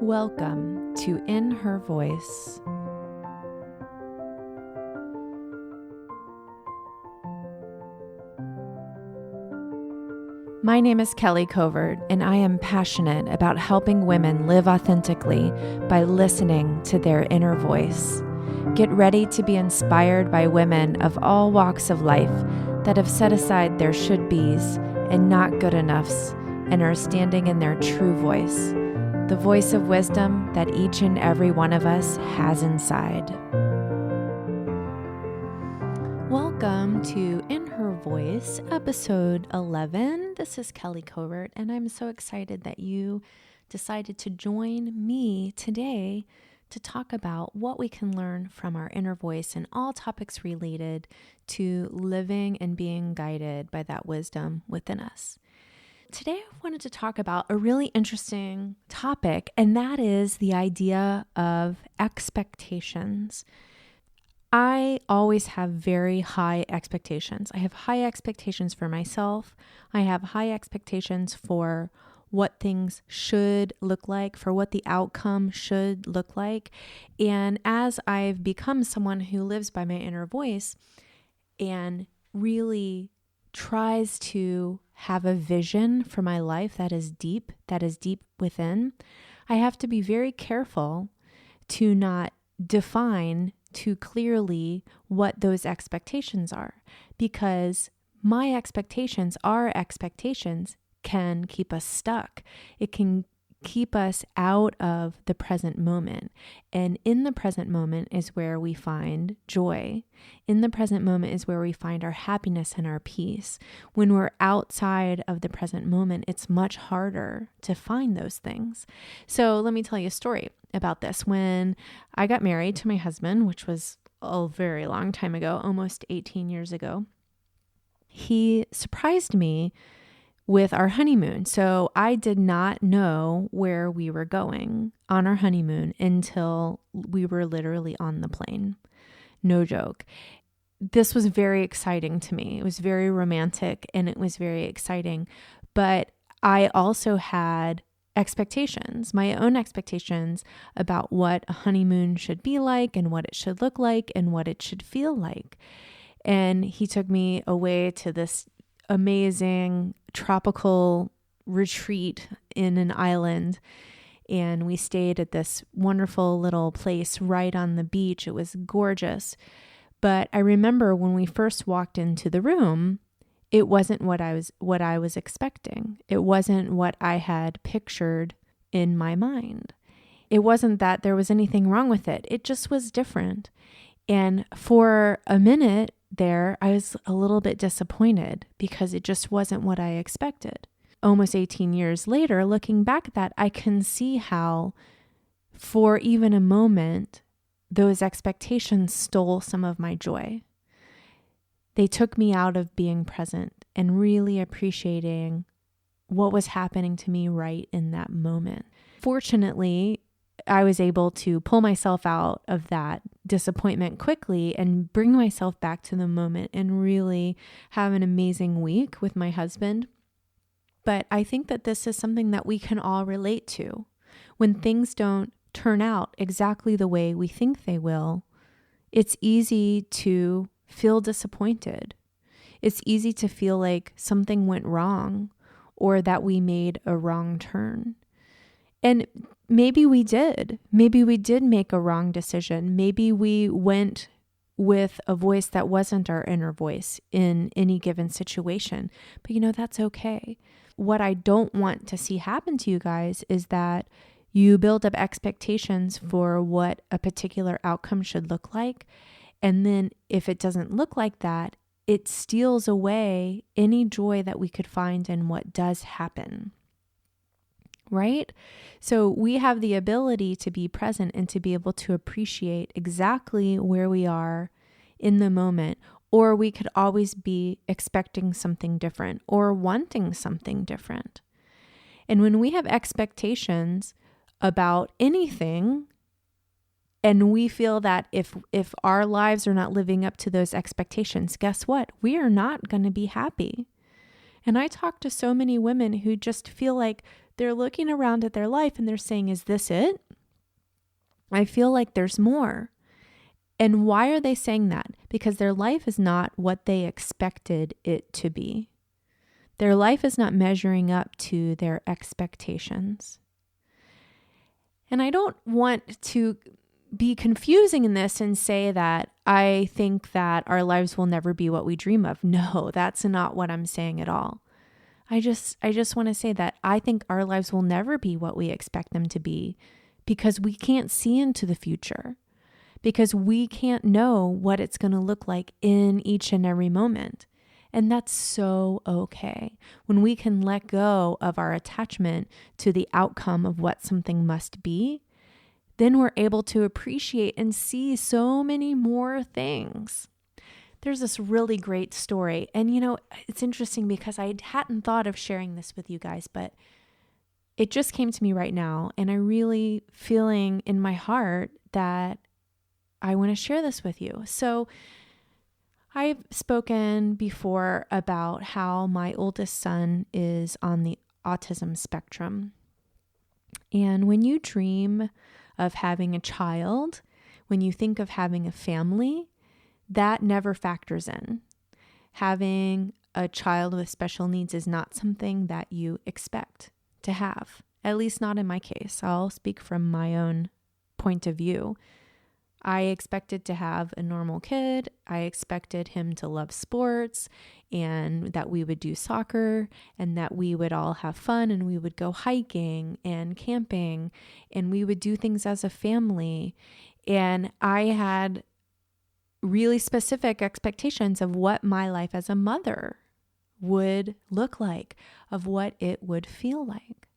Welcome to In Her Voice. My name is Kelly Covert, and I am passionate about helping women live authentically by listening to their inner voice. Get ready to be inspired by women of all walks of life that have set aside their should-bes and not good enoughs and are standing in their true voice, the voice of wisdom that each and every one of us has inside. Welcome to In Her Voice, episode 11. This is Kelly Covert, and I'm so excited that you decided to join me today to talk about what we can learn from our inner voice and all topics related to living and being guided by that wisdom within us. Today, I wanted to talk about a really interesting topic, and that is the idea of expectations. I always have very high expectations. I have high expectations for myself. I have high expectations for what things should look like, for what the outcome should look like. And as I've become someone who lives by my inner voice and really tries to have a vision for my life that is deep within, I have to be very careful to not define too clearly what those expectations are, because my expectations, our expectations, can keep us stuck. It can keep us out of the present moment. And in the present moment is where we find joy. In the present moment is where we find our happiness and our peace. When we're outside of the present moment, it's much harder to find those things. So let me tell you a story about this. When I got married to my husband, which was a very long time ago, almost 18 years ago, he surprised me with our honeymoon. So I did not know where we were going on our honeymoon until we were literally on the plane. No joke. This was very exciting to me. It was very romantic and it was very exciting. But I also had expectations, my own expectations about what a honeymoon should be like and what it should look like and what it should feel like. And he took me away to this amazing tropical retreat in an island. And we stayed at this wonderful little place right on the beach. It was gorgeous. But I remember when we first walked into the room, it wasn't what I was expecting. It wasn't what I had pictured in my mind. It wasn't that there was anything wrong with it. It just was different. And for a minute there, I was a little bit disappointed because it just wasn't what I expected. Almost 18 years later, looking back at that, I can see how for even a moment, those expectations stole some of my joy. They took me out of being present and really appreciating what was happening to me right in that moment. Fortunately, I was able to pull myself out of that disappointment quickly and bring myself back to the moment and really have an amazing week with my husband. But I think that this is something that we can all relate to. When things don't turn out exactly the way we think they will, it's easy to feel disappointed. It's easy to feel like something went wrong or that we made a wrong turn. And maybe we did. Maybe we did make a wrong decision. Maybe we went with a voice that wasn't our inner voice in any given situation. But that's okay. What I don't want to see happen to you guys is that you build up expectations for what a particular outcome should look like. And then if it doesn't look like that, it steals away any joy that we could find in what does happen. Right? So we have the ability to be present and to be able to appreciate exactly where we are in the moment, or we could always be expecting something different or wanting something different. And when we have expectations about anything, and we feel that if our lives are not living up to those expectations, guess what? We are not going to be happy. And I talk to so many women who just feel like they're looking around at their life and they're saying, is this it? I feel like there's more. And why are they saying that? Because their life is not what they expected it to be. Their life is not measuring up to their expectations. And I don't want to be confusing in this and say that I think that our lives will never be what we dream of. No, that's not what I'm saying at all. I just want to say that I think our lives will never be what we expect them to be because we can't see into the future, because we can't know what it's going to look like in each and every moment. And that's so okay. When we can let go of our attachment to the outcome of what something must be, then we're able to appreciate and see so many more things. There's this really great story. And it's interesting because I hadn't thought of sharing this with you guys, but it just came to me right now. And I really feeling in my heart that I want to share this with you. So I've spoken before about how my oldest son is on the autism spectrum. And when you dream of having a child, when you think of having a family, that never factors in. Having a child with special needs is not something that you expect to have, at least not in my case. I'll speak from my own point of view. I expected to have a normal kid. I expected him to love sports and that we would do soccer and that we would all have fun and we would go hiking and camping and we would do things as a family. And I had really specific expectations of what my life as a mother would look like, of what it would feel like.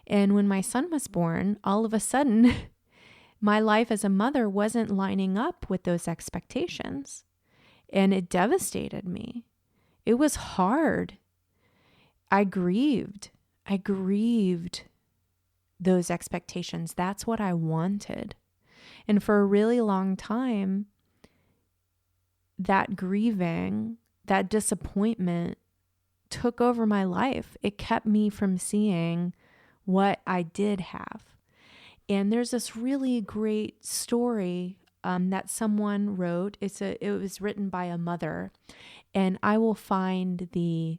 And when my son was born, all of a sudden, my life as a mother wasn't lining up with those expectations. And it devastated me. It was hard. I grieved those expectations. That's what I wanted. And for a really long time, that grieving, that disappointment took over my life. It kept me from seeing what I did have. And there's this really great story that someone wrote. It was written by a mother, and I will find the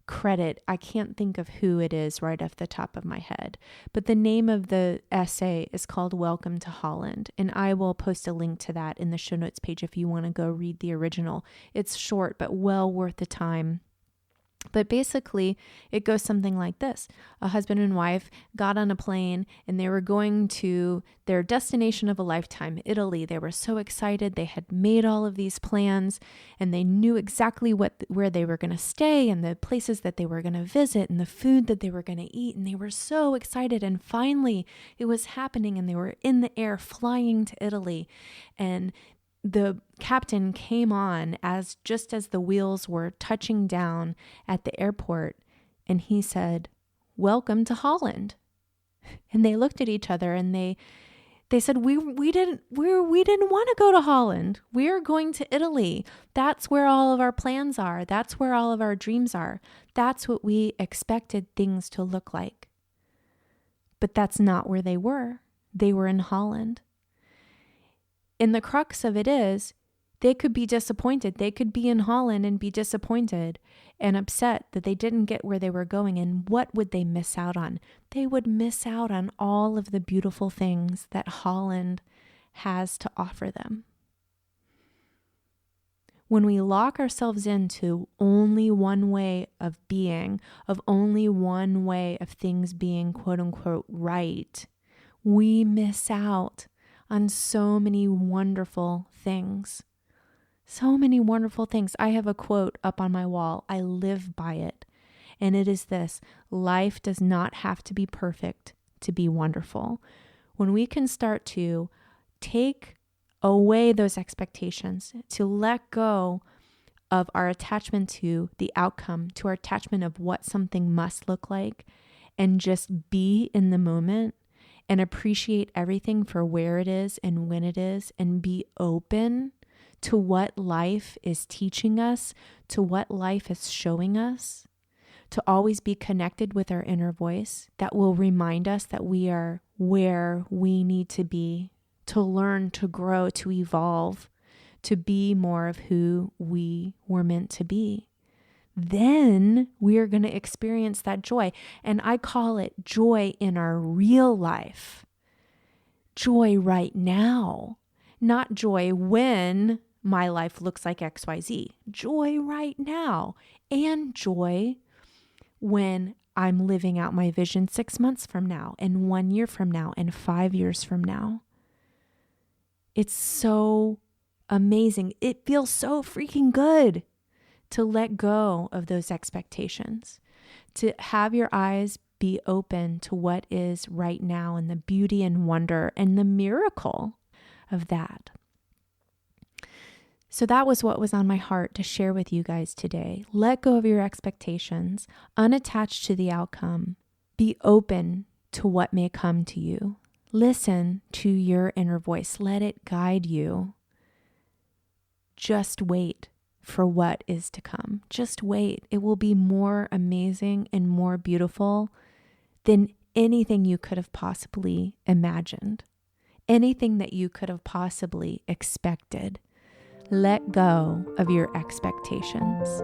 credit. I can't think of who it is right off the top of my head, but the name of the essay is called Welcome to Holland, and I will post a link to that in the show notes page if you want to go read the original. It's short, but well worth the time. But basically, it goes something like this. A husband and wife got on a plane and they were going to their destination of a lifetime, Italy. They were so excited. They had made all of these plans and they knew exactly where they were going to stay and the places that they were going to visit and the food that they were going to eat. And they were so excited. And finally, it was happening and they were in the air flying to Italy. And the captain came on just as the wheels were touching down at the airport, and he said, "Welcome to Holland." And they looked at each other and they said, we didn't want to go to Holland. We're going to Italy. That's where all of our plans are. That's where all of our dreams are. That's what we expected things to look like. But that's not where they were. They were in Holland. And the crux of it is, they could be disappointed. They could be in Holland and be disappointed and upset that they didn't get where they were going. And what would they miss out on? They would miss out on all of the beautiful things that Holland has to offer them. When we lock ourselves into only one way of being, of only one way of things being quote unquote right, we miss out on so many wonderful things. So many wonderful things. I have a quote up on my wall. I live by it. And it is this: life does not have to be perfect to be wonderful. When we can start to take away those expectations, to let go of our attachment to the outcome, to our attachment of what something must look like, and just be in the moment, and appreciate everything for where it is and when it is, and be open to what life is teaching us, to what life is showing us, to always be connected with our inner voice that will remind us that we are where we need to be, to learn, to grow, to evolve, to be more of who we were meant to be. Then we are going to experience that joy. And I call it joy in our real life. Joy right now, not joy when my life looks like XYZ. Joy right now, and joy when I'm living out my vision 6 months from now, and 1 year from now, and 5 years from now. It's so amazing. It feels so freaking good to let go of those expectations, to have your eyes be open to what is right now and the beauty and wonder and the miracle of that. So that was what was on my heart to share with you guys today. Let go of your expectations, unattached to the outcome. Be open to what may come to you. Listen to your inner voice. Let it guide you. Just wait for what is to come. Just wait. It will be more amazing and more beautiful than anything you could have possibly imagined. Anything that you could have possibly expected. Let go of your expectations.